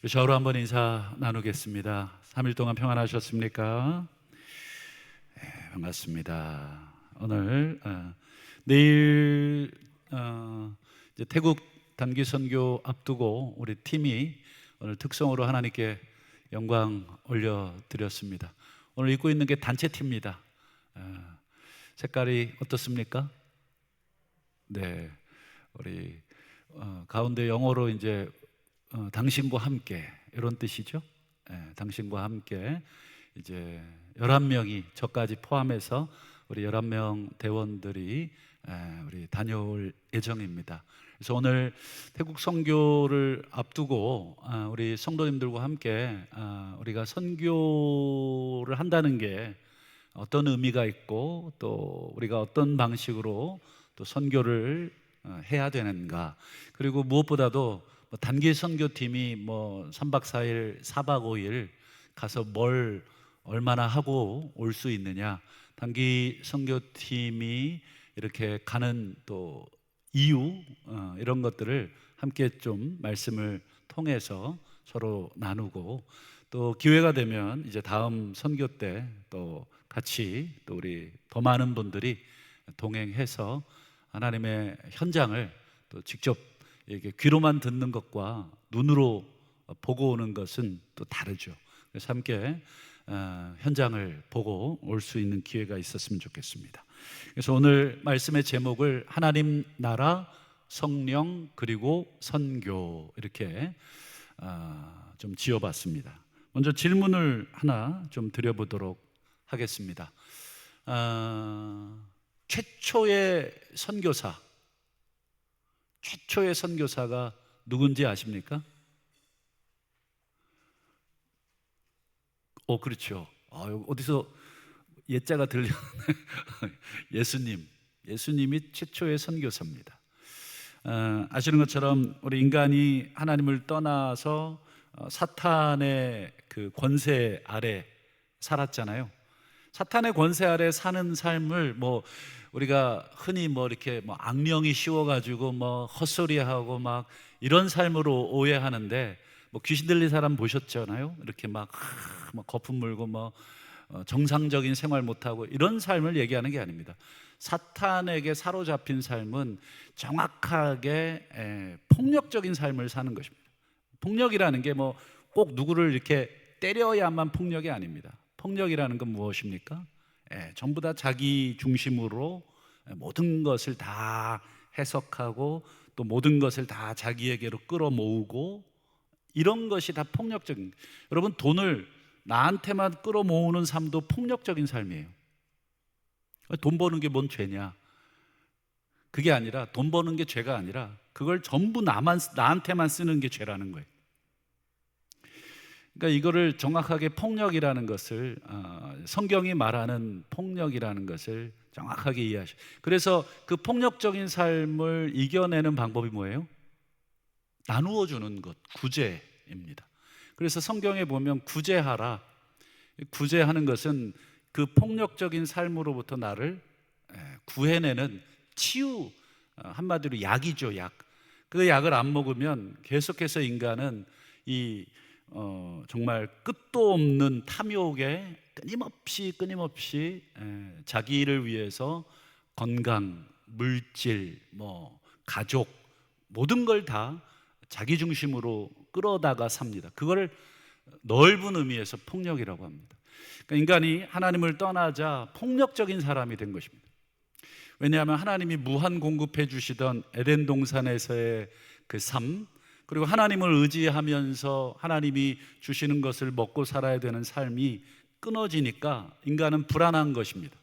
우리 저로 한번 인사 나누겠습니다. 3일 동안 평안하셨습니까? 네, 반갑습니다. 오늘 내일 이제 태국 단기 선교 앞두고 우리 팀이 오늘 특성으로 하나님께 영광 올려드렸습니다. 오늘 입고 있는 게 단체 티입니다. 색깔이 어떻습니까? 네, 우리 가운데 영어로 이제 당신과 함께 이런 뜻이죠. 당신과 함께 이제 11명이 저까지 포함해서 우리 11명 대원들이 우리 다녀올 예정입니다. 그래서 오늘 태국 선교를 앞두고 우리 성도님들과 함께 우리가 선교를 한다는 게 어떤 의미가 있고 또 우리가 어떤 방식으로 또 선교를 해야 되는가, 그리고 무엇보다도 단기 선교팀이 3박 4일, 4박 5일 가서 뭘 얼마나 하고 올 수 있느냐, 단기 선교팀이 이렇게 가는 또 이유, 이런 것들을 함께 좀 말씀을 통해서 서로 나누고, 또 기회가 되면 이제 다음 선교 때 또 같이 또 우리 더 많은 분들이 동행해서 하나님의 현장을 또 직접 이게 귀로만 듣는 것과 눈으로 보고 오는 것은 또 다르죠. 그래서 함께 현장을 보고 올 수 있는 기회가 있었으면 좋겠습니다. 그래서 오늘 말씀의 제목을 하나님 나라, 성령, 그리고 선교, 이렇게 좀 지어봤습니다. 먼저 질문을 하나 좀 드려보도록 하겠습니다. 최초의 선교사가 누군지 아십니까? 그렇죠. 어디서 옛자가 들려. 예수님이 최초의 선교사입니다. 아시는 것처럼 우리 인간이 하나님을 떠나서 사탄의 그 권세 아래 살았잖아요. 사탄의 권세 아래 사는 삶을 우리가 흔히 이렇게 악령이 씌워가지고 헛소리하고 이런 삶으로 오해하는데, 귀신 들린 사람 보셨잖아요. 이렇게 거품 물고 정상적인 생활 못하고 이런 삶을 얘기하는 게 아닙니다. 사탄에게 사로잡힌 삶은 정확하게 폭력적인 삶을 사는 것입니다. 폭력이라는 게 꼭 누구를 이렇게 때려야만 폭력이 아닙니다. 폭력이라는 건 무엇입니까? 전부 다 자기 중심으로 모든 것을 다 해석하고 또 모든 것을 다 자기에게로 끌어모으고, 이런 것이 다 폭력적인. 여러분, 돈을 나한테만 끌어모으는 삶도 폭력적인 삶이에요. 돈 버는 게 뭔 죄냐? 그게 아니라, 돈 버는 게 죄가 아니라 그걸 전부 나한테만 쓰는 게 죄라는 거예요. 그러니까 이거를 정확하게 폭력이라는 것을, 성경이 말하는 폭력이라는 것을 정확하게 이해하시고, 그래서 그 폭력적인 삶을 이겨내는 방법이 뭐예요? 나누어 주는 것, 구제입니다. 그래서 성경에 보면 구제하라. 구제하는 것은 그 폭력적인 삶으로부터 나를 구해내는 치유, 한마디로 약이죠, 약. 그 약을 안 먹으면 계속해서 인간은 정말 끝도 없는 탐욕에 끊임없이 자기를 위해서 건강, 물질, 가족, 모든 걸 다 자기 중심으로 끌어다가 삽니다. 그걸 넓은 의미에서 폭력이라고 합니다. 그러니까 인간이 하나님을 떠나자 폭력적인 사람이 된 것입니다. 왜냐하면 하나님이 무한 공급해 주시던 에덴 동산에서의 그 삶, 그리고 하나님을 의지하면서 하나님이 주시는 것을 먹고 살아야 되는 삶이 끊어지니까 인간은 불안한 것입니다.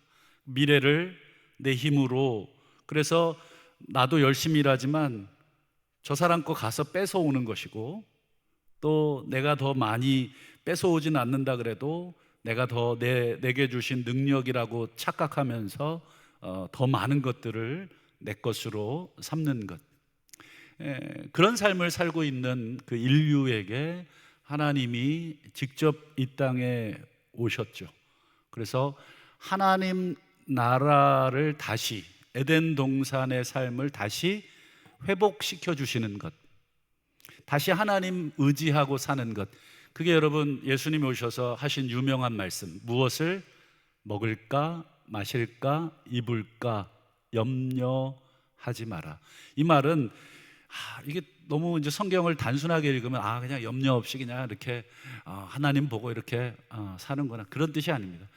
미래를 내 힘으로, 그래서 나도 열심히 일하지만 저 사람 거 가서 뺏어오는 것이고, 또 내가 더 많이 뺏어오진 않는다 그래도 내가 더 내게 주신 능력이라고 착각하면서 더 많은 것들을 내 것으로 삼는 것, 그런 삶을 살고 있는 그 인류에게 하나님이 직접 이 땅에 오셨죠. 그래서 하나님 나라를 다시, 에덴 동산의 삶을 다시 회복시켜 주시는 것, 다시 하나님 의지하고 사는 것, 그게 여러분 예수님이 오셔서 하신 유명한 말씀, 무엇을 먹을까 마실까 입을까 염려하지 마라. 이 말은 이게 너무 이제 성경을 단순하게 읽으면 그냥 염려 없이 그냥 이렇게 하나님 보고 이렇게 사는구나, 그런 뜻이 아닙니다.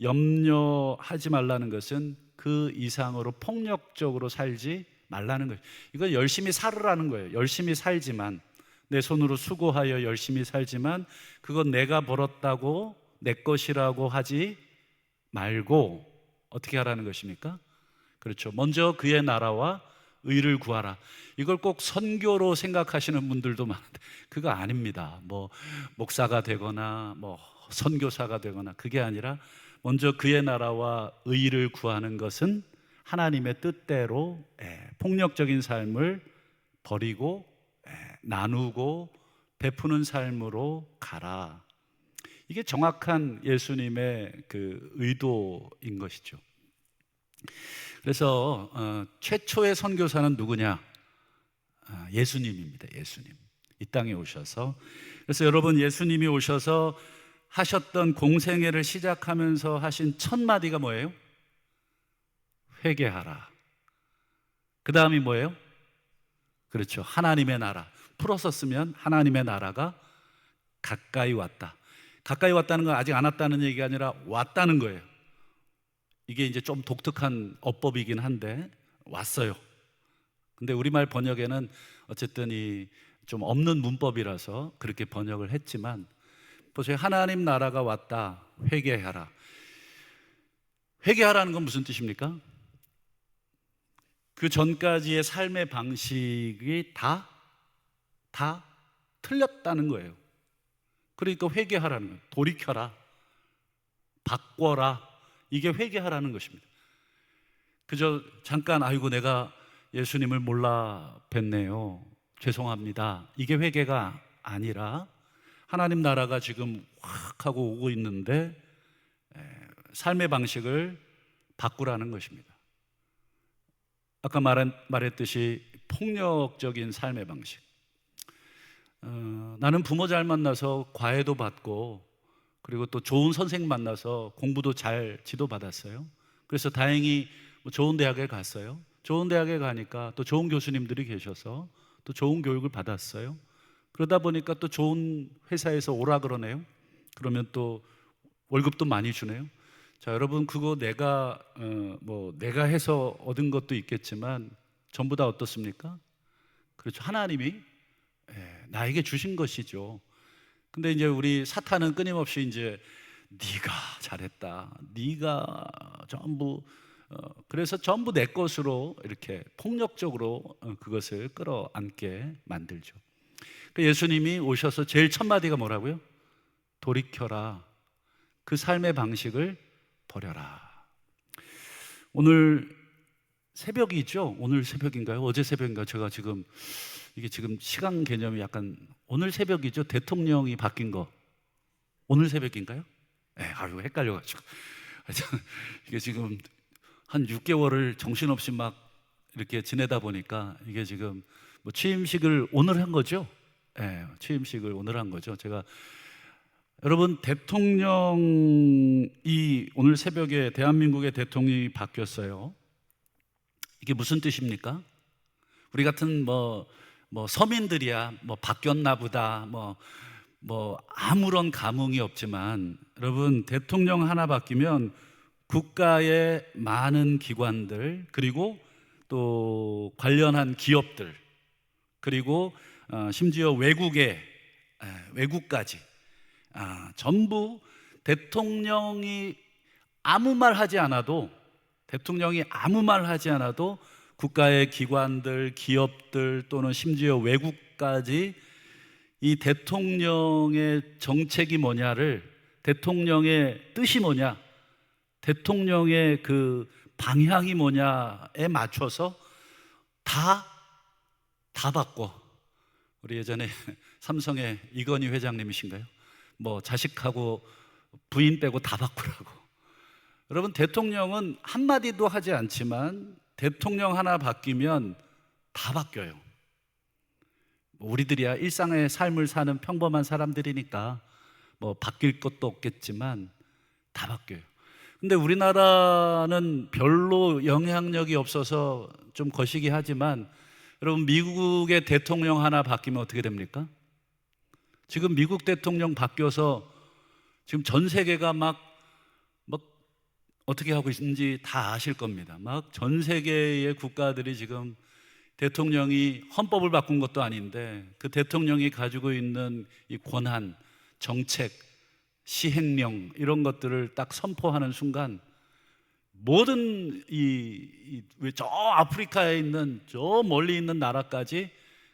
염려하지 말라는 것은 그 이상으로 폭력적으로 살지 말라는 거예요. 이건 열심히 살으라는 거예요. 열심히 살지만, 내 손으로 수고하여 열심히 살지만 그건 내가 벌었다고 내 것이라고 하지 말고 어떻게 하라는 것입니까? 그렇죠. 먼저 그의 나라와 의를 구하라. 이걸 꼭 선교로 생각하시는 분들도 많은데 그거 아닙니다. 뭐 목사가 되거나 뭐 선교사가 되거나 그게 아니라, 먼저 그의 나라와 의를 구하는 것은 하나님의 뜻대로 폭력적인 삶을 버리고 나누고 베푸는 삶으로 가라. 이게 정확한 예수님의 그 의도인 것이죠. 그래서 최초의 선교사는 누구냐? 예수님입니다. 예수님 이 땅에 오셔서, 그래서 여러분 예수님이 오셔서 하셨던 공생애를 시작하면서 하신 첫 마디가 뭐예요? 회개하라. 그 다음이 뭐예요? 그렇죠, 하나님의 나라. 풀어서 쓰면 하나님의 나라가 가까이 왔다. 가까이 왔다는 건 아직 안 왔다는 얘기가 아니라 왔다는 거예요. 이게 이제 좀 독특한 어법이긴 한데 왔어요. 근데 우리말 번역에는 어쨌든 이 좀 없는 문법이라서 그렇게 번역을 했지만, 보세요. 하나님 나라가 왔다. 회개하라. 회개하라는 건 무슨 뜻입니까? 그 전까지의 삶의 방식이 다 틀렸다는 거예요. 그러니까 회개하라는 거예요. 돌이켜라, 바꿔라. 이게 회개하라는 것입니다. 그저 잠깐 아이고 내가 예수님을 몰라 뵀네요, 죄송합니다, 이게 회개가 아니라, 하나님 나라가 지금 확 하고 오고 있는데 삶의 방식을 바꾸라는 것입니다. 아까 말했듯이 폭력적인 삶의 방식. 나는 부모 잘 만나서 과외도 받고, 그리고 또 좋은 선생 만나서 공부도 잘 지도받았어요. 그래서 다행히 좋은 대학에 갔어요. 좋은 대학에 가니까 또 좋은 교수님들이 계셔서 또 좋은 교육을 받았어요. 그러다 보니까 또 좋은 회사에서 오라 그러네요. 그러면 또 월급도 많이 주네요. 자, 여러분 그거 내가 해서 얻은 것도 있겠지만 전부 다 어떻습니까? 그렇죠. 하나님이 나에게 주신 것이죠. 근데 이제 우리 사탄은 끊임없이 이제 네가 잘했다, 네가 전부 그래서 전부 내 것으로 이렇게 폭력적으로 그것을 끌어안게 만들죠. 예수님이 오셔서 제일 첫 마디가 뭐라고요? 돌이켜라. 그 삶의 방식을 버려라. 오늘 새벽이죠? 오늘 새벽인가요? 어제 새벽인가요? 제가 지금 이게 지금 시간 개념이 약간, 오늘 새벽이죠? 대통령이 바뀐 거 오늘 새벽인가요? 아유 헷갈려가지고 이게 지금 한 6개월을 정신없이 막 이렇게 지내다 보니까 이게 지금 취임식을 오늘 한 거죠? 취임식을 오늘 한 거죠. 제가 여러분 대통령이 오늘 새벽에 대한민국의 대통령이 바뀌었어요. 이게 무슨 뜻입니까? 우리 같은 서민들이야 바뀌었나 보다 아무런 감흥이 없지만, 여러분 대통령 하나 바뀌면 국가의 많은 기관들, 그리고 또 관련한 기업들, 그리고 심지어 외국까지 전부 대통령이 아무 말 하지 않아도 국가의 기관들, 기업들 또는 심지어 외국까지 이 대통령의 정책이 뭐냐를, 대통령의 뜻이 뭐냐, 대통령의 그 방향이 뭐냐에 맞춰서 다 바꿔. 우리 예전에 삼성의 이건희 회장님이신가요? 자식하고 부인 빼고 다 바꾸라고. 여러분 대통령은 한마디도 하지 않지만 대통령 하나 바뀌면 다 바뀌어요. 우리들이야 일상의 삶을 사는 평범한 사람들이니까 뭐 바뀔 것도 없겠지만 다 바뀌어요. 근데 우리나라는 별로 영향력이 없어서 좀 거시기 하지만 여러분, 미국의 대통령 하나 바뀌면 어떻게 됩니까? 지금 미국 대통령 바뀌어서 지금 전 세계가 막 어떻게 하고 있는지 다 아실 겁니다. 막 전 세계의 국가들이 지금 대통령이 헌법을 바꾼 것도 아닌데 그 대통령이 가지고 있는 이 권한, 정책, 시행령 이런 것들을 딱 선포하는 순간 모든 저 아프리카에 있는 저 멀리 있는 나라까지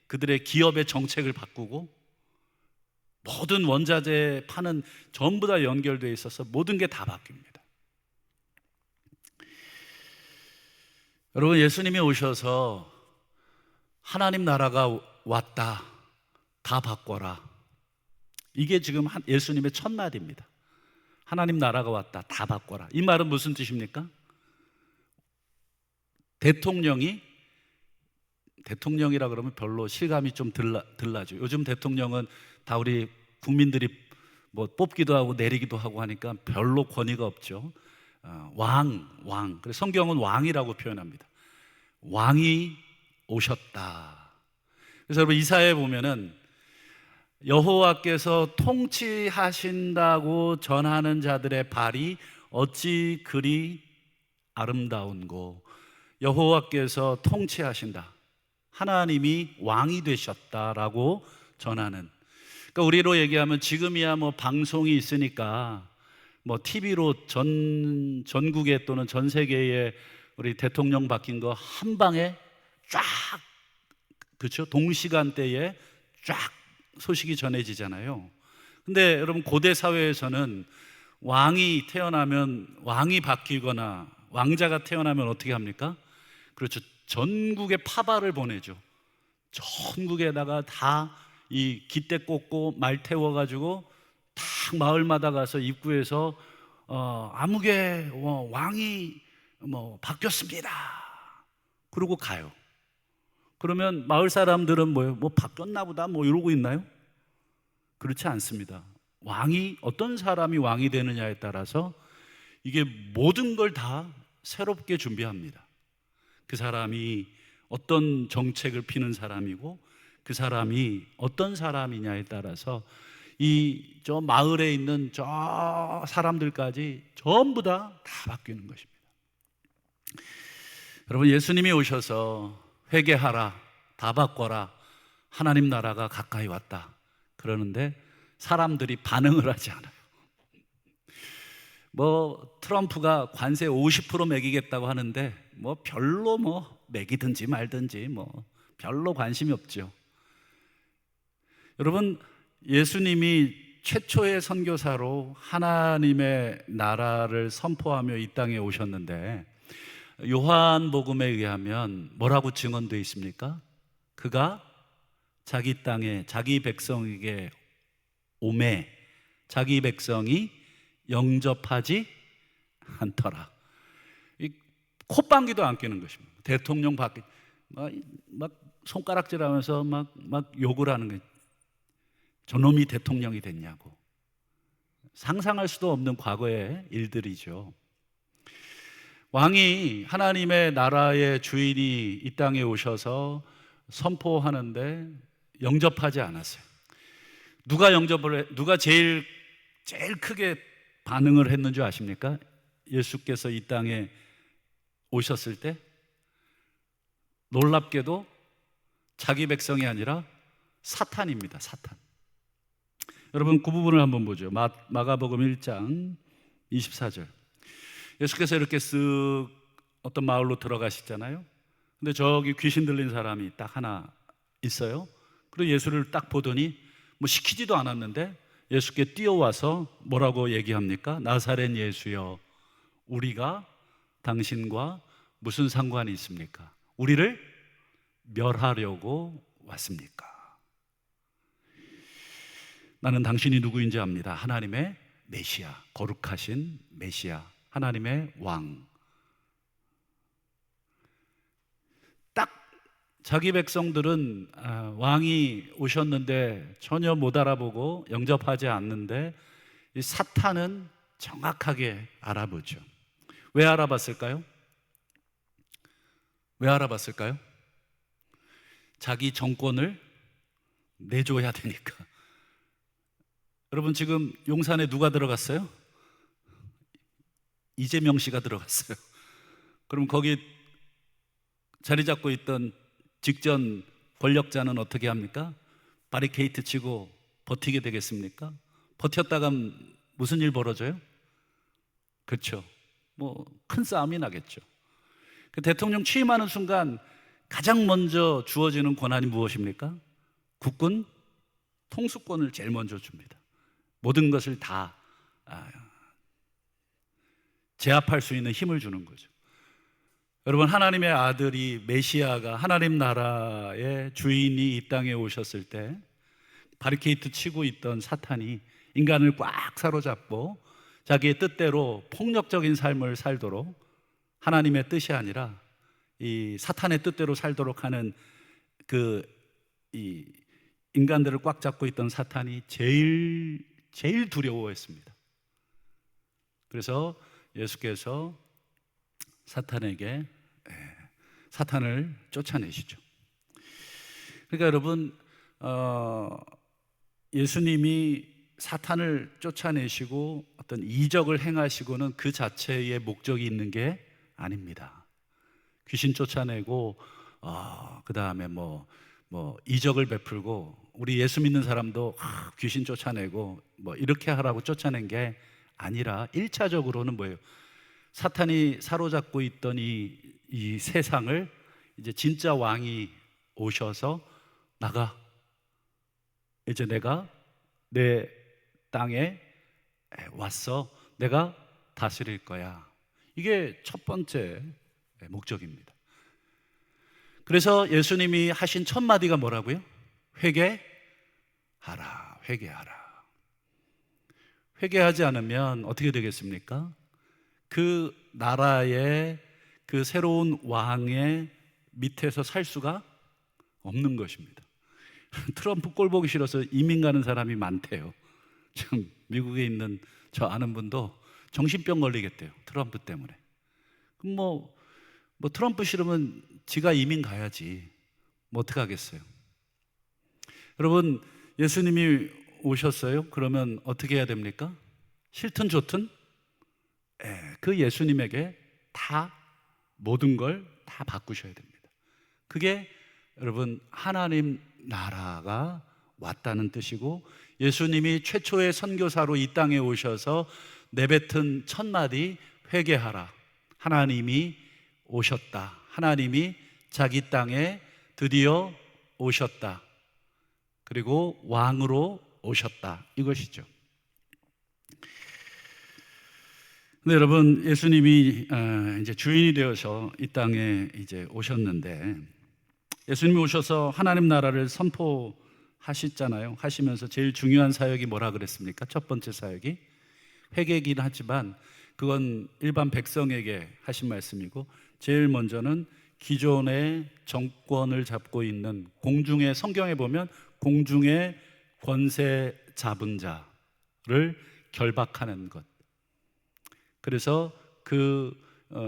그들의 기업의 정책을 바꾸고 모든 원자재 파는 전부 다 연결되어 있어서 모든 게 다 바뀝니다. 여러분, 예수님이 오셔서 하나님 나라가 왔다, 다 바꿔라, 이게 지금 예수님의 첫 마디입니다. 하나님 나라가 왔다, 다 바꿔라. 이 말은 무슨 뜻입니까? 대통령이라 그러면 별로 실감이 좀 덜나죠. 요즘 대통령은 다 우리 국민들이 뭐 뽑기도 하고 내리기도 하고 하니까 별로 권위가 없죠. 왕. 그래서 성경은 왕이라고 표현합니다. 왕이 오셨다. 그래서 여러분, 이사야에 보면은 여호와께서 통치하신다고 전하는 자들의 발이 어찌 그리 아름다운고. 여호와께서 통치하신다, 하나님이 왕이 되셨다라고 전하는, 그러니까 우리로 얘기하면 지금이야 뭐 방송이 있으니까 뭐 TV로 전국에 또는 전 세계에 우리 대통령 바뀐 거 한 방에 쫙, 그렇죠? 동시간대에 쫙 소식이 전해지잖아요. 근데 여러분, 고대 사회에서는 왕이 태어나면, 왕이 바뀌거나 왕자가 태어나면 어떻게 합니까? 그렇죠. 전국에 파발을 보내죠. 전국에다가 다 이 깃대 꽂고 말 태워가지고 딱 마을마다 가서 입구에서 아무개 왕이 뭐 바뀌었습니다, 그러고 가요. 그러면 마을 사람들은 뭐예요? 뭐 바뀌었나 보다 뭐 이러고 있나요? 그렇지 않습니다. 어떤 사람이 왕이 되느냐에 따라서 이게 모든 걸 다 새롭게 준비합니다. 그 사람이 어떤 정책을 피는 사람이고 그 사람이 어떤 사람이냐에 따라서 저 마을에 있는 저 사람들까지 전부 다 바뀌는 것입니다. 여러분, 예수님이 오셔서 회개하라, 다 바꿔라, 하나님 나라가 가까이 왔다 그러는데 사람들이 반응을 하지 않아요. 뭐 트럼프가 관세 50% 매기겠다고 하는데 뭐 별로 뭐 매기든지 말든지 뭐 별로 관심이 없죠. 여러분, 예수님이 최초의 선교사로 하나님의 나라를 선포하며 이 땅에 오셨는데 요한복음에 의하면 뭐라고 증언되어 있습니까? 그가 자기 땅에 자기 백성에게 오매 자기 백성이 영접하지 않더라. 이 콧방귀도 안 뀌는 것입니다. 대통령 밖에 막 손가락질하면서 막 욕을 하는 거예요. 저놈이 대통령이 됐냐고. 상상할 수도 없는 과거의 일들이죠. 왕이, 하나님의 나라의 주인이 이 땅에 오셔서 선포하는데 영접하지 않았어요. 누가 제일 크게 반응을 했는 줄 아십니까? 예수께서 이 땅에 오셨을 때 놀랍게도 자기 백성이 아니라 사탄입니다. 사탄. 여러분, 그 부분을 한번 보죠. 마가복음 1장 24절. 예수께서 이렇게 쓱 어떤 마을로 들어가시잖아요. 근데 저기 귀신 들린 사람이 딱 하나 있어요. 그리고 예수를 딱 보더니 뭐 시키지도 않았는데 예수께 뛰어와서 뭐라고 얘기합니까? 나사렛 예수여, 우리가 당신과 무슨 상관이 있습니까? 우리를 멸하려고 왔습니까? 나는 당신이 누구인지 압니다. 하나님의 메시아, 거룩하신 메시아, 하나님의 왕. 딱 자기 백성들은 왕이 오셨는데 전혀 못 알아보고 영접하지 않는데 이 사탄은 정확하게 알아보죠. 왜 알아봤을까요? 왜 알아봤을까요? 자기 정권을 내줘야 되니까. 여러분, 지금 용산에 누가 들어갔어요? 이재명 씨가 들어갔어요. 그럼 거기 자리 잡고 있던 직전 권력자는 어떻게 합니까? 바리케이트 치고 버티게 되겠습니까? 버텼다가 무슨 일 벌어져요? 그렇죠. 뭐 큰 싸움이 나겠죠. 그 대통령 취임하는 순간 가장 먼저 주어지는 권한이 무엇입니까? 국군 통수권을 제일 먼저 줍니다. 모든 것을 다 제압할 수 있는 힘을 주는 거죠. 여러분, 하나님의 아들이 메시아가 하나님 나라의 주인이 이 땅에 오셨을 때 바리케이트 치고 있던 사탄이 인간을 꽉 사로잡고 자기의 뜻대로 폭력적인 삶을 살도록, 하나님의 뜻이 아니라 이 사탄의 뜻대로 살도록 하는 이 인간들을 꽉 잡고 있던 사탄이 제일 두려워했습니다. 그래서 예수께서 사탄을 쫓아내시죠. 그러니까 여러분, 예수님이 사탄을 쫓아내시고 어떤 이적을 행하시고는 그 자체의 목적이 있는 게 아닙니다. 귀신 쫓아내고 그 다음에 뭐 이적을 베풀고, 우리 예수 믿는 사람도 귀신 쫓아내고 뭐 이렇게 하라고 쫓아낸 게 아니라 1차적으로는 뭐예요? 사탄이 사로잡고 있던 이 세상을 이제 진짜 왕이 오셔서 나가, 이제 내가 내 땅에 왔어, 내가 다스릴 거야. 이게 첫 번째 목적입니다. 그래서 예수님이 하신 첫 마디가 뭐라고요? 회개하라, 회개하라. 회개하지 않으면 어떻게 되겠습니까? 그 나라의 그 새로운 왕의 밑에서 살 수가 없는 것입니다. 트럼프 꼴 보기 싫어서 이민 가는 사람이 많대요. 지금 미국에 있는 저 아는 분도 정신병 걸리겠대요, 트럼프 때문에. 그럼 뭐 트럼프 싫으면 지가 이민 가야지, 뭐 어떡하겠어요. 여러분, 예수님이 오셨어요? 그러면 어떻게 해야 됩니까? 싫든 좋든 그 예수님에게 다 모든 걸 다 바꾸셔야 됩니다. 그게 여러분 하나님 나라가 왔다는 뜻이고, 예수님이 최초의 선교사로 이 땅에 오셔서 내뱉은 첫 마디 회개하라. 하나님이 오셨다. 하나님이 자기 땅에 드디어 오셨다. 그리고 왕으로 오셨다. 이것이죠. 근데 여러분, 예수님이 이제 주인이 되어서 이 땅에 이제 오셨는데, 예수님이 오셔서 하나님 나라를 선포하셨잖아요. 하시면서 제일 중요한 사역이 뭐라 그랬습니까? 첫 번째 사역이 회개이긴 하지만 그건 일반 백성에게 하신 말씀이고, 제일 먼저는 기존의 정권을 잡고 있는 공중의, 성경에 보면 공중의 권세 잡은 자를 결박하는 것. 그래서 그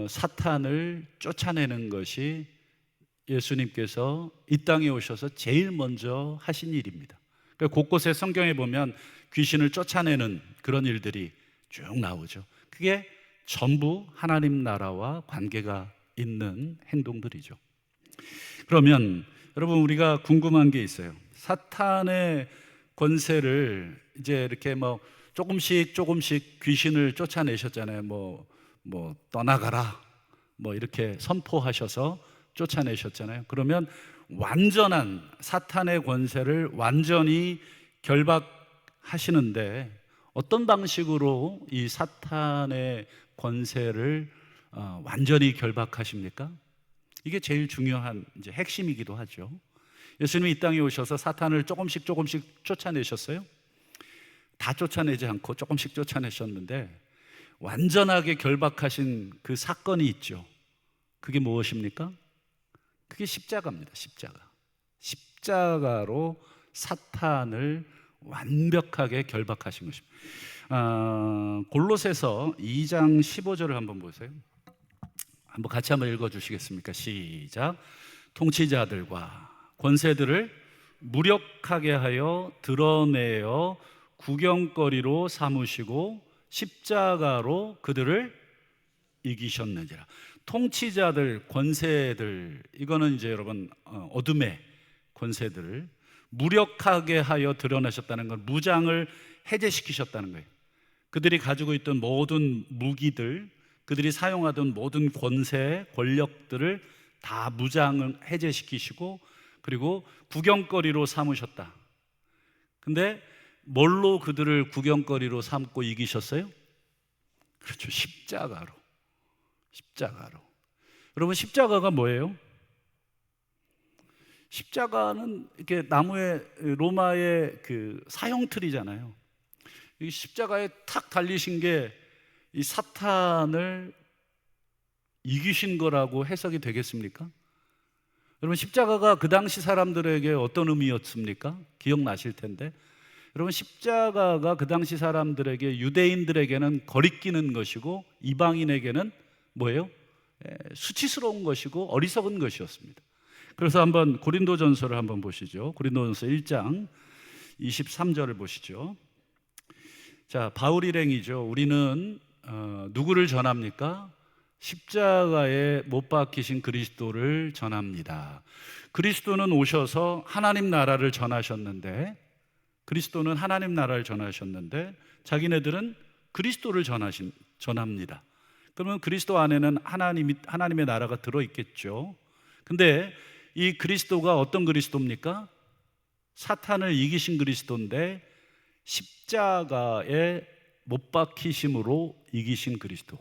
사탄을 쫓아내는 것이 예수님께서 이 땅에 오셔서 제일 먼저 하신 일입니다. 그러니까 곳곳에 성경에 보면 귀신을 쫓아내는 그런 일들이 쭉 나오죠. 그게 전부 하나님 나라와 관계가 있는 행동들이죠. 그러면 여러분, 우리가 궁금한 게 있어요. 사탄의 권세를 이제 이렇게 조금씩 귀신을 쫓아내셨잖아요. 떠나가라, 이렇게 선포하셔서 쫓아내셨잖아요. 그러면 완전한 사탄의 권세를 완전히 결박하시는데 어떤 방식으로 이 사탄의 권세를 완전히 결박하십니까? 이게 제일 중요한 이제 핵심이기도 하죠. 예수님이 이 땅에 오셔서 사탄을 조금씩 쫓아내셨어요. 다 쫓아내지 않고 조금씩 쫓아내셨는데 완전하게 결박하신 그 사건이 있죠. 그게 무엇입니까? 그게 십자가입니다. 십자가로 사탄을 완벽하게 결박하신 것입니다. 골로새서 2장 15절을 한번 보세요. 한번 같이 한번 읽어주시겠습니까? 시작. 통치자들과 권세들을 무력하게 하여 드러내어 구경거리로 삼으시고 십자가로 그들을 이기셨느니라. 통치자들, 권세들, 이거는 이제 여러분 어둠의 권세들을 무력하게 하여 드러내셨다는 건 무장을 해제시키셨다는 거예요. 그들이 가지고 있던 모든 무기들, 그들이 사용하던 모든 권세, 권력들을 다 무장을 해제시키시고 그리고 구경거리로 삼으셨다. 근데 뭘로 그들을 구경거리로 삼고 이기셨어요? 그렇죠. 십자가로. 여러분, 십자가가 뭐예요? 십자가는 이렇게 나무의 로마의 그 사형틀이잖아요. 이 십자가에 탁 달리신 게 이 사탄을 이기신 거라고 해석이 되겠습니까? 여러분, 십자가가 그 당시 사람들에게 어떤 의미였습니까? 기억나실 텐데, 여러분, 십자가가 그 당시 사람들에게, 유대인들에게는 거리끼는 것이고 이방인에게는 뭐예요? 수치스러운 것이고 어리석은 것이었습니다. 그래서 한번 고린도전서를 한번 보시죠. 고린도전서 1장 23절을 보시죠. 자, 바울 일행이죠. 우리는 누구를 전합니까? 십자가에 못 박히신 그리스도를 전합니다. 그리스도는 오셔서 하나님 나라를 전하셨는데, 그리스도는 하나님 나라를 전하셨는데 자기네들은 그리스도를 전합니다. 그러면 그리스도 안에는 하나님의 나라가 들어있겠죠. 근데 이 그리스도가 어떤 그리스도입니까? 사탄을 이기신 그리스도인데 십자가에 못 박히심으로 이기신 그리스도.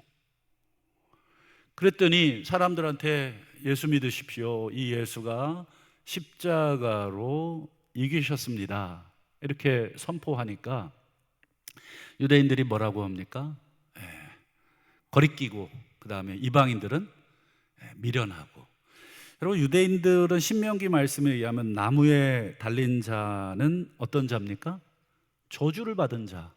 그랬더니 사람들한테 예수 믿으십시오. 이 예수가 십자가로 이기셨습니다. 이렇게 선포하니까 유대인들이 뭐라고 합니까? 거리끼고 그 다음에 이방인들은 미련하고. 여러분, 유대인들은 신명기 말씀에 의하면 나무에 달린 자는 어떤 자입니까? 저주를 받은 자.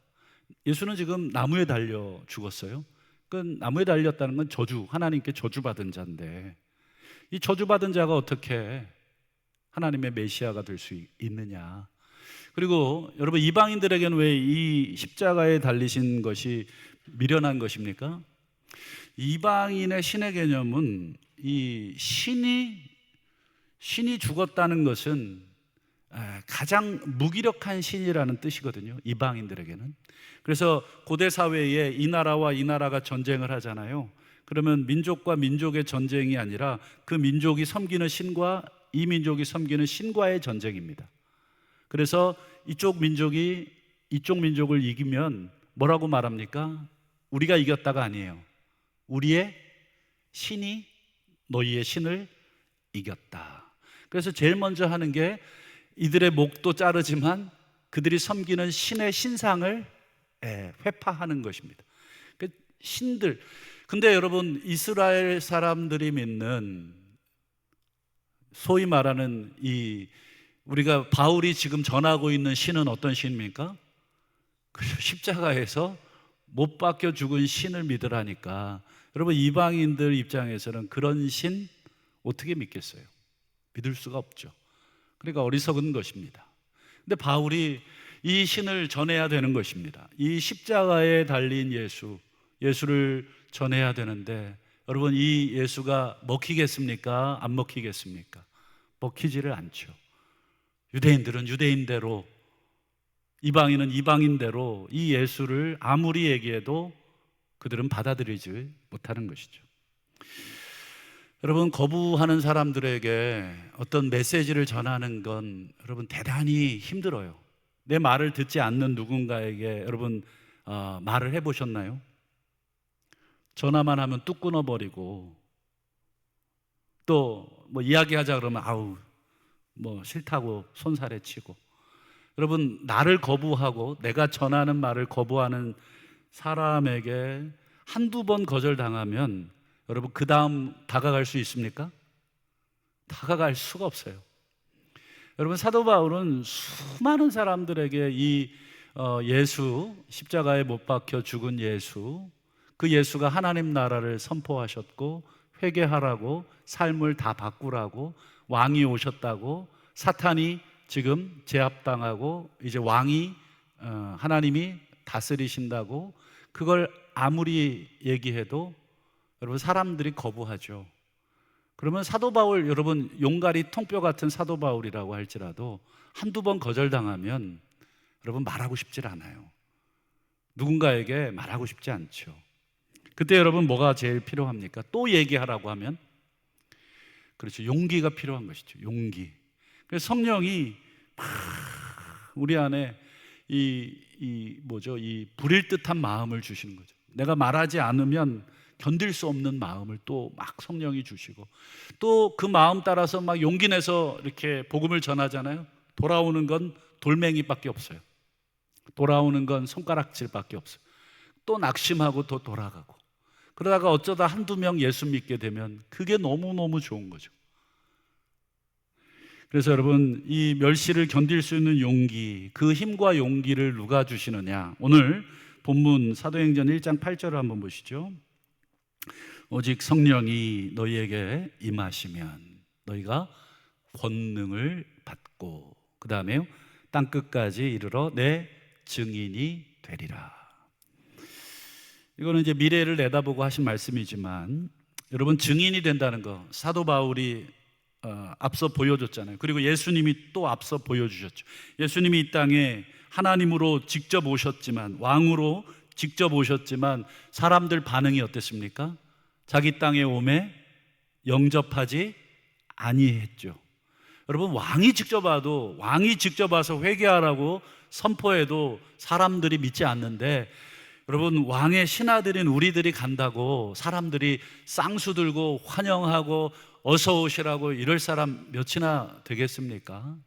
예수는 지금 나무에 달려 죽었어요. 그 나무에 달렸다는 건 저주, 하나님께 저주받은 자인데 이 저주받은 자가 어떻게 하나님의 메시아가 될 수 있느냐. 그리고 여러분, 이방인들에게는 왜 이 십자가에 달리신 것이 미련한 것입니까? 이방인의 신의 개념은 이 신이 죽었다는 것은 가장 무기력한 신이라는 뜻이거든요, 이방인들에게는. 그래서 고대 사회에 이 나라와 이 나라가 전쟁을 하잖아요. 그러면 민족과 민족의 전쟁이 아니라 그 민족이 섬기는 신과 이 민족이 섬기는 신과의 전쟁입니다. 그래서 이쪽 민족이 이쪽 민족을 이기면 뭐라고 말합니까? 우리가 이겼다가 아니에요. 우리의 신이 너희의 신을 이겼다. 그래서 제일 먼저 하는 게 이들의 목도 자르지만 그들이 섬기는 신의 신상을 회파하는 것입니다. 그 신들. 근데 여러분, 이스라엘 사람들이 믿는 소위 말하는 이 우리가 바울이 지금 전하고 있는 신은 어떤 신입니까? 십자가에서 못 박혀 죽은 신을 믿으라니까. 여러분, 이방인들 입장에서는 그런 신 어떻게 믿겠어요? 믿을 수가 없죠. 그러니까 어리석은 것입니다. 근데 바울이 이 신을 전해야 되는 것입니다. 이 십자가에 달린 예수를 전해야 되는데, 여러분, 이 예수가 먹히겠습니까? 안 먹히겠습니까? 먹히지를 않죠. 유대인들은 유대인대로, 이방인은 이방인대로 이 예수를 아무리 얘기해도 그들은 받아들이지 못하는 것이죠. 여러분, 거부하는 사람들에게 어떤 메시지를 전하는 건 여러분 대단히 힘들어요. 내 말을 듣지 않는 누군가에게 여러분 말을 해보셨나요? 전화만 하면 뚝 끊어버리고, 또 뭐 이야기하자 그러면 아우 뭐 싫다고 손살에 치고. 여러분, 나를 거부하고 내가 전하는 말을 거부하는 사람에게 한두 번 거절당하면 여러분 그 다음 다가갈 수 있습니까? 다가갈 수가 없어요. 여러분, 사도 바울은 수많은 사람들에게 이 예수, 십자가에 못 박혀 죽은 예수, 그 예수가 하나님 나라를 선포하셨고 회개하라고, 삶을 다 바꾸라고, 왕이 오셨다고, 사탄이 지금 제압당하고 이제 왕이 하나님이 다스리신다고, 그걸 아무리 얘기해도 여러분 사람들이 거부하죠. 그러면 사도 바울, 여러분 용가리 통뼈 같은 사도 바울이라고 할지라도 한두 번 거절당하면 여러분 말하고 싶질 않아요. 누군가에게 말하고 싶지 않죠. 그때 여러분 뭐가 제일 필요합니까? 또 얘기하라고 하면, 그렇죠, 용기가 필요한 것이죠. 용기. 그래서 성령이 막 우리 안에 이 불일 듯한 마음을 주시는 거죠. 내가 말하지 않으면 견딜 수 없는 마음을 또 막 성령이 주시고, 또 그 마음 따라서 막 용기 내서 이렇게 복음을 전하잖아요. 돌아오는 건 돌멩이밖에 없어요. 돌아오는 건 손가락질밖에 없어요. 또 낙심하고 또 돌아가고, 그러다가 어쩌다 한두 명 예수 믿게 되면 그게 너무너무 좋은 거죠. 그래서 여러분, 이 멸시를 견딜 수 있는 용기, 그 힘과 용기를 누가 주시느냐? 오늘 본문 사도행전 1장 8절을 한번 보시죠. 오직 성령이 너희에게 임하시면 너희가 권능을 받고, 그 다음에 땅끝까지 이르러 내 증인이 되리라. 이거는 이제 미래를 내다보고 하신 말씀이지만, 여러분 증인이 된다는 거 사도 바울이 앞서 보여줬잖아요. 그리고 예수님이 또 앞서 보여주셨죠. 예수님이 이 땅에 하나님으로 직접 오셨지만, 왕으로 직접 오셨지만 사람들 반응이 어땠습니까? 자기 땅에 오매 영접하지 아니했죠. 여러분, 왕이 직접 와서 회개하라고 선포해도 사람들이 믿지 않는데, 여러분 왕의 신하들인 우리들이 간다고 사람들이 쌍수 들고 환영하고 어서 오시라고 이럴 사람 몇이나 되겠습니까?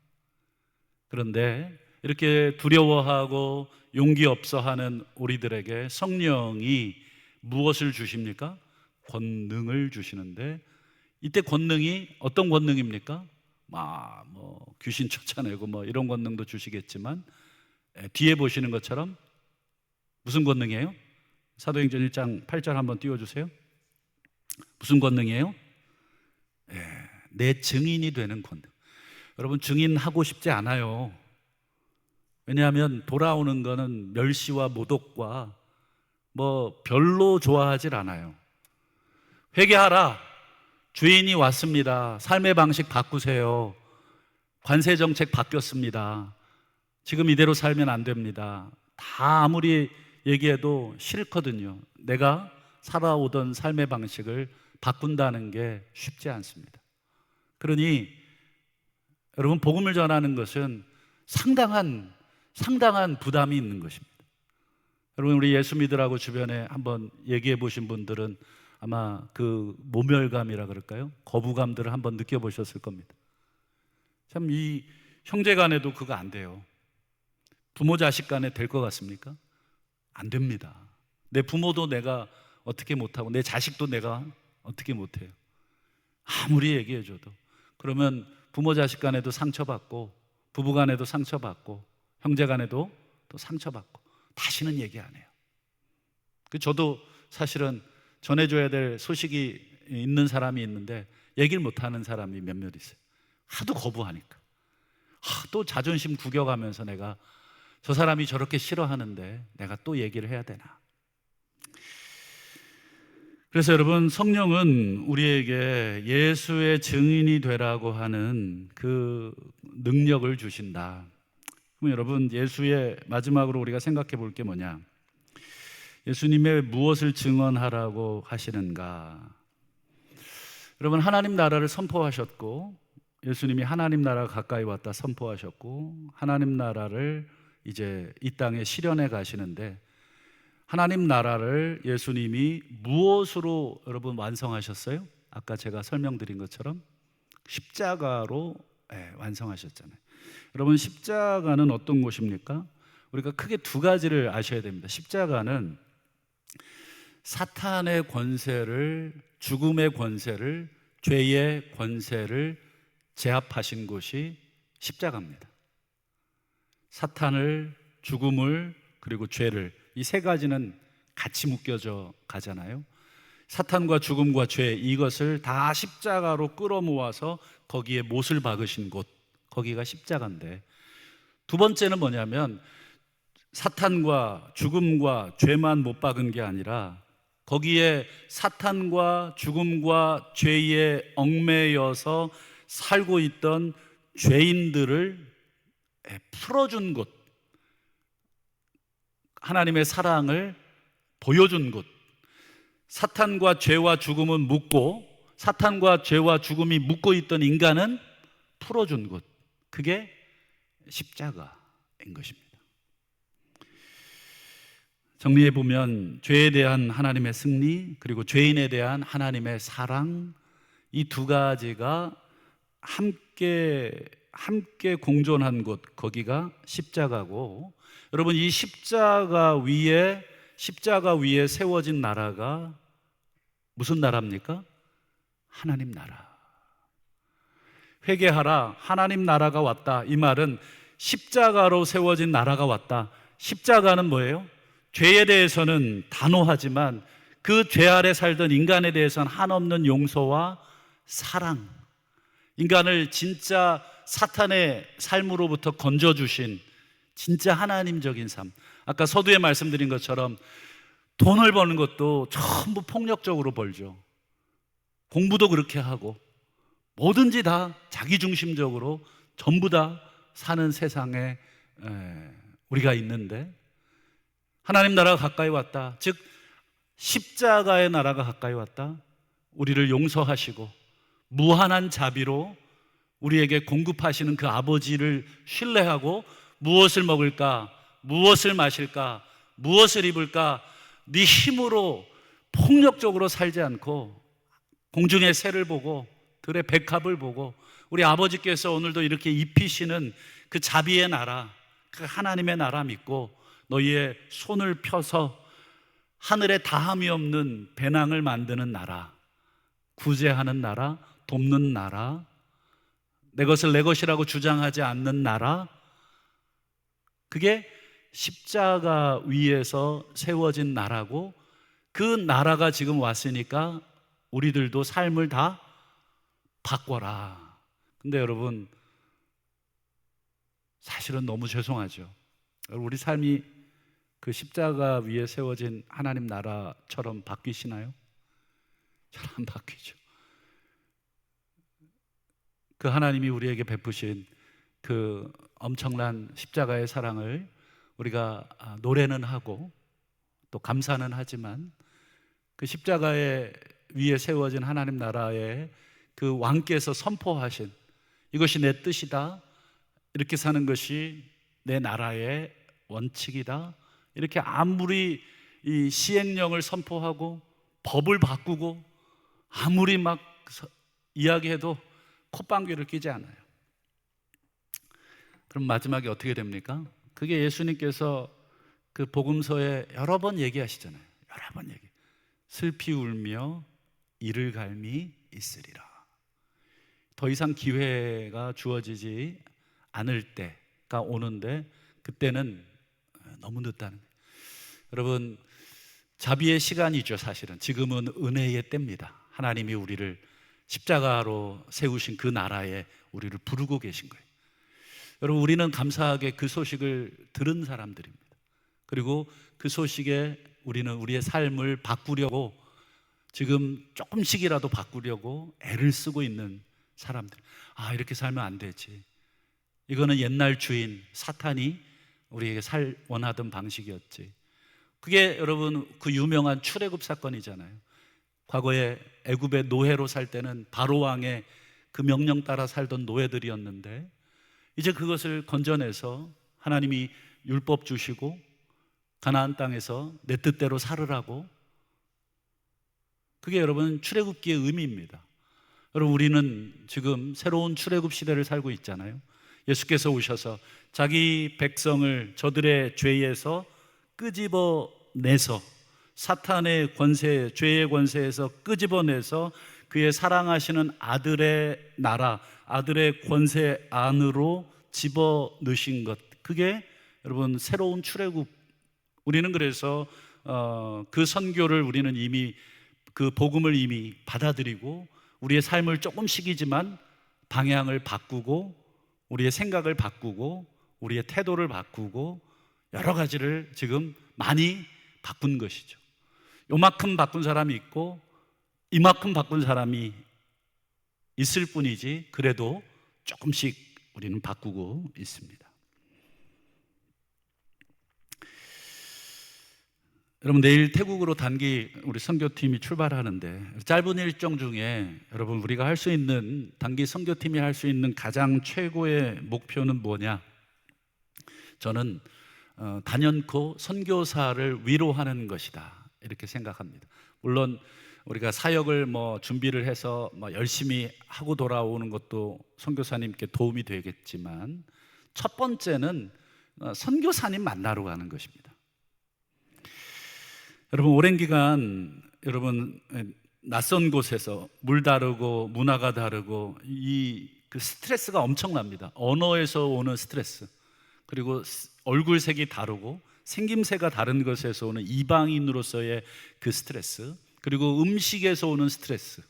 그런데 이렇게 두려워하고 용기 없어 하는 우리들에게 성령이 무엇을 주십니까? 권능을 주시는데, 이때 권능이 어떤 권능입니까? 귀신 쫓아내고 이런 권능도 주시겠지만, 뒤에 보시는 것처럼 무슨 권능이에요? 사도행전 1장 8절 한번 띄워주세요. 무슨 권능이에요? 내 증인이 되는 권능. 여러분, 증인하고 싶지 않아요. 왜냐하면 돌아오는 거는 멸시와 모독과 별로 좋아하질 않아요. 회개하라, 주인이 왔습니다, 삶의 방식 바꾸세요, 관세 정책 바뀌었습니다, 지금 이대로 살면 안 됩니다, 다 아무리 얘기해도 싫거든요. 내가 살아오던 삶의 방식을 바꾼다는 게 쉽지 않습니다. 그러니 여러분, 복음을 전하는 것은 상당한 부담이 있는 것입니다. 여러분, 우리 예수 믿으라고 주변에 한번 얘기해 보신 분들은 아마 그 모멸감이라 그럴까요? 거부감들을 한번 느껴보셨을 겁니다. 참, 이 형제 간에도 그거 안 돼요. 부모 자식 간에 될 것 같습니까? 안 됩니다. 내 부모도 내가 어떻게 못하고 내 자식도 내가 어떻게 못해요. 아무리 얘기해줘도. 그러면 부모 자식 간에도 상처받고, 부부 간에도 상처받고, 형제 간에도 또 상처받고, 다시는 얘기 안 해요. 저도 사실은 전해줘야 될 소식이 있는 사람이 있는데 얘기를 못하는 사람이 몇몇 있어요. 하도 거부하니까. 또 자존심 구겨가면서 내가 저 사람이 저렇게 싫어하는데 내가 또 얘기를 해야 되나. 그래서 여러분, 성령은 우리에게 예수의 증인이 되라고 하는 그 능력을 주신다. 그럼 여러분, 예수의 마지막으로 우리가 생각해 볼 게 뭐냐? 예수님의 무엇을 증언하라고 하시는가? 여러분, 하나님 나라를 선포하셨고, 예수님이 하나님 나라가 가까이 왔다 선포하셨고, 하나님 나라를 이제 이 땅에 실현해 가시는데, 하나님 나라를 예수님이 무엇으로 여러분 완성하셨어요? 아까 제가 설명드린 것처럼 십자가로 완성하셨잖아요. 여러분, 십자가는 어떤 것입니까? 우리가 크게 두 가지를 아셔야 됩니다. 십자가는 사탄의 권세를, 죽음의 권세를, 죄의 권세를 제압하신 곳이 십자가입니다. 사탄을, 죽음을, 그리고 죄를, 이 세 가지는 같이 묶여져 가잖아요. 사탄과 죽음과 죄, 이것을 다 십자가로 끌어모아서 거기에 못을 박으신 곳, 거기가 십자가인데, 두 번째는 뭐냐면 사탄과 죽음과 죄만 못 박은 게 아니라 거기에 사탄과 죽음과 죄에 얽매여서 살고 있던 죄인들을 풀어준 곳, 하나님의 사랑을 보여준 곳. 사탄과 죄와 죽음은 묶고, 사탄과 죄와 죽음이 묶고 있던 인간은 풀어준 곳, 그게 십자가인 것입니다. 정리해 보면 죄에 대한 하나님의 승리, 그리고 죄인에 대한 하나님의 사랑, 이 두 가지가 함께 공존한 곳, 거기가 십자가고, 여러분 이 십자가 위에 세워진 나라가 무슨 나라입니까? 하나님 나라. 회개하라, 하나님 나라가 왔다. 이 말은 십자가로 세워진 나라가 왔다. 십자가는 뭐예요? 죄에 대해서는 단호하지만 그 죄 아래 살던 인간에 대해서는 한없는 용서와 사랑, 인간을 진짜 사탄의 삶으로부터 건져주신 진짜 하나님적인 삶. 아까 서두에 말씀드린 것처럼 돈을 버는 것도 전부 폭력적으로 벌죠. 공부도 그렇게 하고 뭐든지 다 자기중심적으로 전부 다 사는 세상에 우리가 있는데, 하나님 나라가 가까이 왔다, 즉 십자가의 나라가 가까이 왔다. 우리를 용서하시고 무한한 자비로 우리에게 공급하시는 그 아버지를 신뢰하고 무엇을 먹을까, 무엇을 마실까, 무엇을 입을까, 네 힘으로 폭력적으로 살지 않고 공중의 새를 보고 들의 백합을 보고 우리 아버지께서 오늘도 이렇게 입히시는 그 자비의 나라, 그 하나님의 나라 믿고 너희의 손을 펴서 하늘에 다함이 없는 배낭을 만드는 나라, 구제하는 나라, 돕는 나라, 내 것을 내 것이라고 주장하지 않는 나라, 그게 십자가 위에서 세워진 나라고, 그 나라가 지금 왔으니까 우리들도 삶을 다 바꿔라. 근데 여러분, 사실은 너무 죄송하죠. 우리 삶이 그 십자가 위에 세워진 하나님 나라처럼 바뀌시나요? 잘 안 바뀌죠. 그 하나님이 우리에게 베푸신 그 엄청난 십자가의 사랑을 우리가 노래는 하고 또 감사는 하지만, 그 십자가의 위에 세워진 하나님 나라의 그 왕께서 선포하신 이것이 내 뜻이다, 이렇게 사는 것이 내 나라의 원칙이다, 이렇게 아무리 이 시행령을 선포하고 법을 바꾸고 아무리 막 이야기해도 콧방귀를 뀌지 않아요. 그럼 마지막에 어떻게 됩니까? 그게 예수님께서 그 복음서에 여러 번 얘기하시잖아요. 여러 번 얘기. 슬피 울며 이를 갈미 있으리라. 더 이상 기회가 주어지지 않을 때가 오는데 그때는 너무 늦다는 거예요. 여러분, 자비의 시간이죠. 사실은 지금은 은혜의 때입니다. 하나님이 우리를 십자가로 세우신 그 나라에 우리를 부르고 계신 거예요. 여러분, 우리는 감사하게 그 소식을 들은 사람들입니다. 그리고 그 소식에 우리는 우리의 삶을 바꾸려고, 지금 조금씩이라도 바꾸려고 애를 쓰고 있는 사람들. 아, 이렇게 살면 안 되지. 이거는 옛날 주인 사탄이 우리에게 살 원하던 방식이었지. 그게 여러분 그 유명한 출애굽 사건이잖아요. 과거에 애굽의 노예로 살 때는 바로 왕의 그 명령 따라 살던 노예들이었는데, 이제 그것을 건져내서 하나님이 율법 주시고 가나안 땅에서 내 뜻대로 살으라고, 그게 여러분 출애굽기의 의미입니다. 여러분, 우리는 지금 새로운 출애굽 시대를 살고 있잖아요. 예수께서 오셔서 자기 백성을 저들의 죄에서 끄집어내서, 사탄의 권세, 죄의 권세에서 끄집어내서 그의 사랑하시는 아들의 나라, 아들의 권세 안으로 집어넣으신 것, 그게 여러분 새로운 출애굽. 우리는 그래서 그 선교를 우리는 이미, 그 복음을 이미 받아들이고 우리의 삶을 조금씩이지만 방향을 바꾸고 우리의 생각을 바꾸고 우리의 태도를 바꾸고 여러 가지를 지금 많이 바꾼 것이죠. 요만큼 바꾼 사람이 있고 이만큼 바꾼 사람이 있을 뿐이지, 그래도 조금씩 우리는 바꾸고 있습니다. 여러분, 내일 태국으로 단기 우리 선교팀이 출발하는데, 짧은 일정 중에 여러분 우리가 할 수 있는, 단기 선교팀이 할 수 있는 가장 최고의 목표는 뭐냐? 저는 단연코 선교사를 위로하는 것이다, 이렇게 생각합니다. 물론 우리가 사역을 준비를 해서 열심히 하고 돌아오는 것도 선교사님께 도움이 되겠지만, 첫 번째는 선교사님 만나러 가는 것입니다. 여러분, 오랜 기간 여러분 낯선 곳에서 물 다르고 문화가 다르고 그 스트레스가 엄청납니다. 언어에서 오는 스트레스, 그리고 얼굴색이 다르고 생김새가 다른 것에서 오는 이방인으로서의 그 스트레스, 그리고 음식에서 오는 스트레스,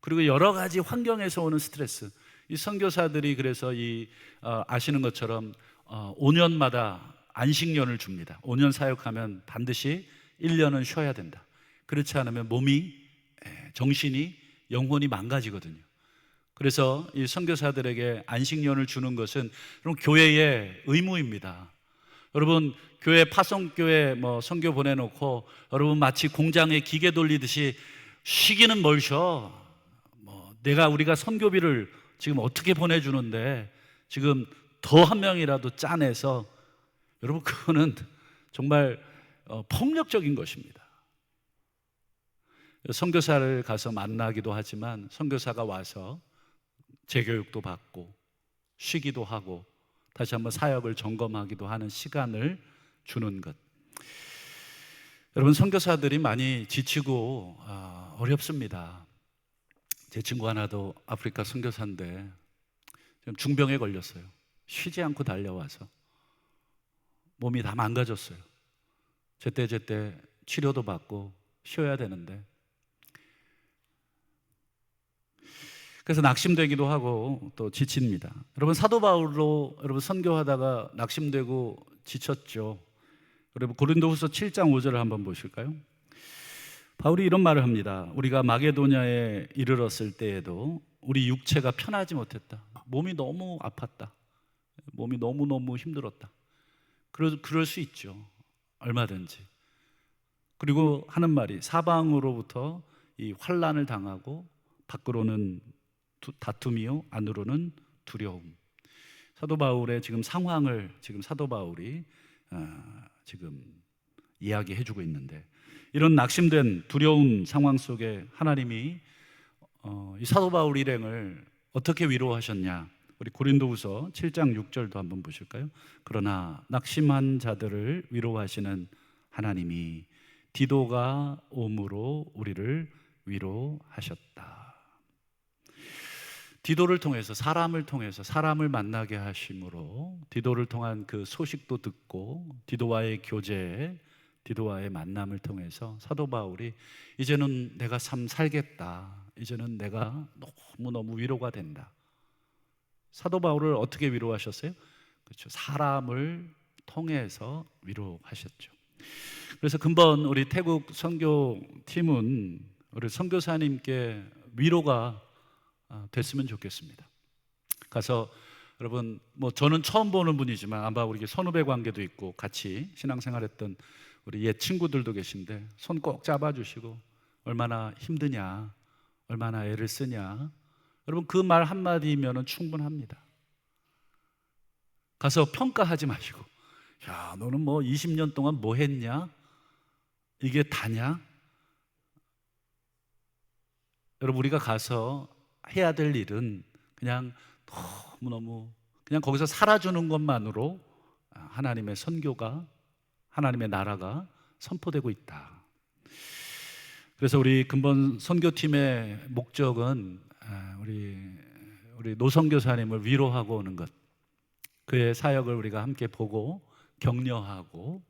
그리고 여러 가지 환경에서 오는 스트레스. 이 선교사들이 그래서 아시는 것처럼 5년마다 안식년을 줍니다. 5년 사역하면 반드시 1년은 쉬어야 된다. 그렇지 않으면 몸이, 정신이, 영혼이 망가지거든요. 그래서 이 선교사들에게 안식년을 주는 것은 여러분 교회의 의무입니다. 여러분, 교회 파송교회 선교 보내놓고 여러분 마치 공장에 기계 돌리듯이 쉬기는 뭘 쉬어. 우리가 선교비를 지금 어떻게 보내주는데 지금 더 한 명이라도 짜내서, 여러분 그거는 정말 폭력적인 것입니다. 선교사를 가서 만나기도 하지만 선교사가 와서 재교육도 받고 쉬기도 하고 다시 한번 사역을 점검하기도 하는 시간을 주는 것. 여러분, 선교사들이 많이 지치고 어렵습니다. 제 친구 하나도 아프리카 선교사인데 지금 중병에 걸렸어요. 쉬지 않고 달려와서 몸이 다 망가졌어요. 제때 치료도 받고 쉬어야 되는데, 그래서 낙심되기도 하고 또 지칩니다. 여러분, 사도 바울로 여러분 선교하다가 낙심되고 지쳤죠. 여러분, 고린도후서 7장 5절을 한번 보실까요? 바울이 이런 말을 합니다. 우리가 마게도냐에 이르렀을 때에도 우리 육체가 편하지 못했다. 몸이 너무 아팠다. 몸이 너무너무 힘들었다. 그럴 수 있죠. 얼마든지. 그리고 하는 말이, 사방으로부터 이 환난을 당하고 밖으로는 다툼이요 안으로는 두려움. 사도 바울의 지금 상황을 지금 사도 바울이 지금 이야기해 주고 있는데, 이런 낙심된 두려운 상황 속에 하나님이 이 사도 바울 일행을 어떻게 위로하셨냐? 우리 고린도후서 7장 6절도 한번 보실까요? 그러나 낙심한 자들을 위로하시는 하나님이 디도가 옴으로 우리를 위로하셨다. 디도를 통해서, 사람을 통해서 사람을 만나게 하심으로 디도를 통한 그 소식도 듣고 디도와의 교제, 디도와의 만남을 통해서 사도 바울이 이제는 내가 삶 살겠다, 이제는 내가 너무너무 위로가 된다. 사도 바울을 어떻게 위로하셨어요? 그렇죠. 사람을 통해서 위로하셨죠. 그래서 근본 우리 태국 선교팀은 우리 선교사님께 위로가 됐으면 좋겠습니다. 가서 여러분, 저는 처음 보는 분이지만 아마 우리 선후배 관계도 있고 같이 신앙생활했던 우리 옛 친구들도 계신데 손 꼭 잡아주시고 얼마나 힘드냐, 얼마나 애를 쓰냐, 여러분 그 말 한마디면 충분합니다. 가서 평가하지 마시고, 야 너는 20년 동안 뭐 했냐? 이게 다냐? 여러분, 우리가 가서 해야 될 일은 그냥 너무너무 그냥 거기서 살아주는 것만으로 하나님의 선교가, 하나님의 나라가 선포되고 있다. 그래서 우리 근본 선교팀의 목적은 우리 노선교사님을 위로하고 오는 것, 그의 사역을 우리가 함께 보고 격려하고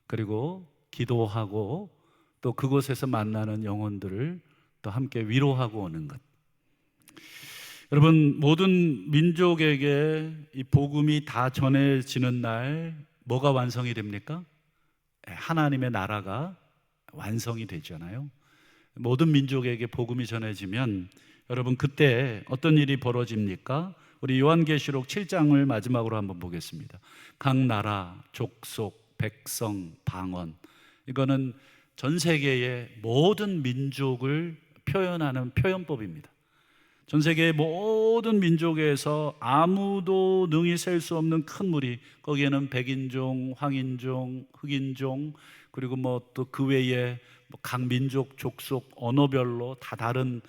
그리고 기도하고 또 그곳에서 만나는 영혼들을 또 함께 위로하고 오는 것. 여러분, 모든 민족에게 이 복음이 다 전해지는 날 뭐가 완성이 됩니까? 하나님의 나라가 완성이 되잖아요. 모든 민족에게 복음이 전해지면 여러분, 그때 어떤 일이 벌어집니까? 우리 요한계시록 7장을 마지막으로 한번 보겠습니다. 각 나라, 족속, 백성, 방언, 이거는 전 세계의 모든 민족을 표현하는 표현법입니다. 전 세계의 모든 민족에서 아무도 능히 셀 수 없는 큰 무리, 거기에는 백인종, 황인종, 흑인종, 그리고 뭐 또 그 외에 각 민족, 족속, 언어별로 다 다른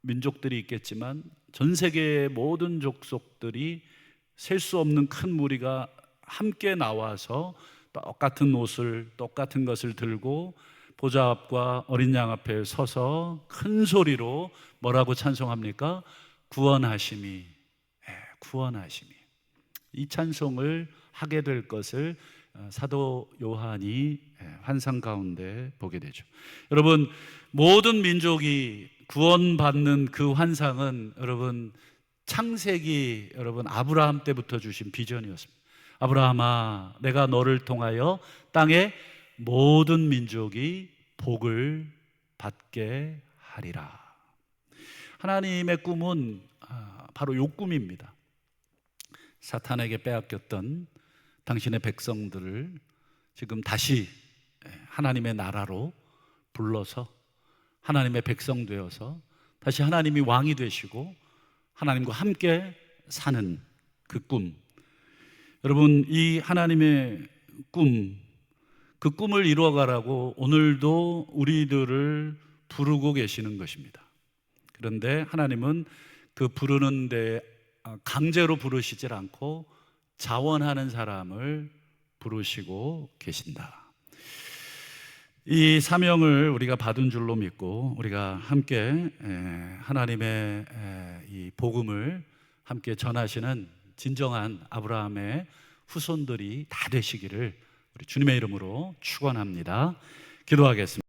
민족들이 있겠지만 전 세계의 모든 족속들이 셀 수 없는 큰 무리가 함께 나와서 똑같은 옷을, 똑같은 것을 들고 보좌 앞과 어린 양 앞에 서서 큰 소리로 뭐라고 찬송합니까? 구원하심이, 구원하심이. 이 찬송을 하게 될 것을 사도 요한이 환상 가운데 보게 되죠. 여러분, 모든 민족이 구원받는 그 환상은 여러분 창세기, 여러분 아브라함 때부터 주신 비전이었습니다. 아브라함아, 내가 너를 통하여 땅의 모든 민족이 복을 받게 하리라. 하나님의 꿈은 바로 요 꿈입니다. 사탄에게 빼앗겼던 당신의 백성들을 지금 다시 하나님의 나라로 불러서 하나님의 백성 되어서 다시 하나님이 왕이 되시고 하나님과 함께 사는 그 꿈. 여러분, 이 하나님의 꿈, 그 꿈을 이루어가라고 오늘도 우리들을 부르고 계시는 것입니다. 그런데 하나님은 그 부르는데 강제로 부르시질 않고 자원하는 사람을 부르시고 계신다. 이 사명을 우리가 받은 줄로 믿고 우리가 함께 하나님의 이 복음을 함께 전하시는 진정한 아브라함의 후손들이 다 되시기를 우리 주님의 이름으로 축원합니다. 기도하겠습니다.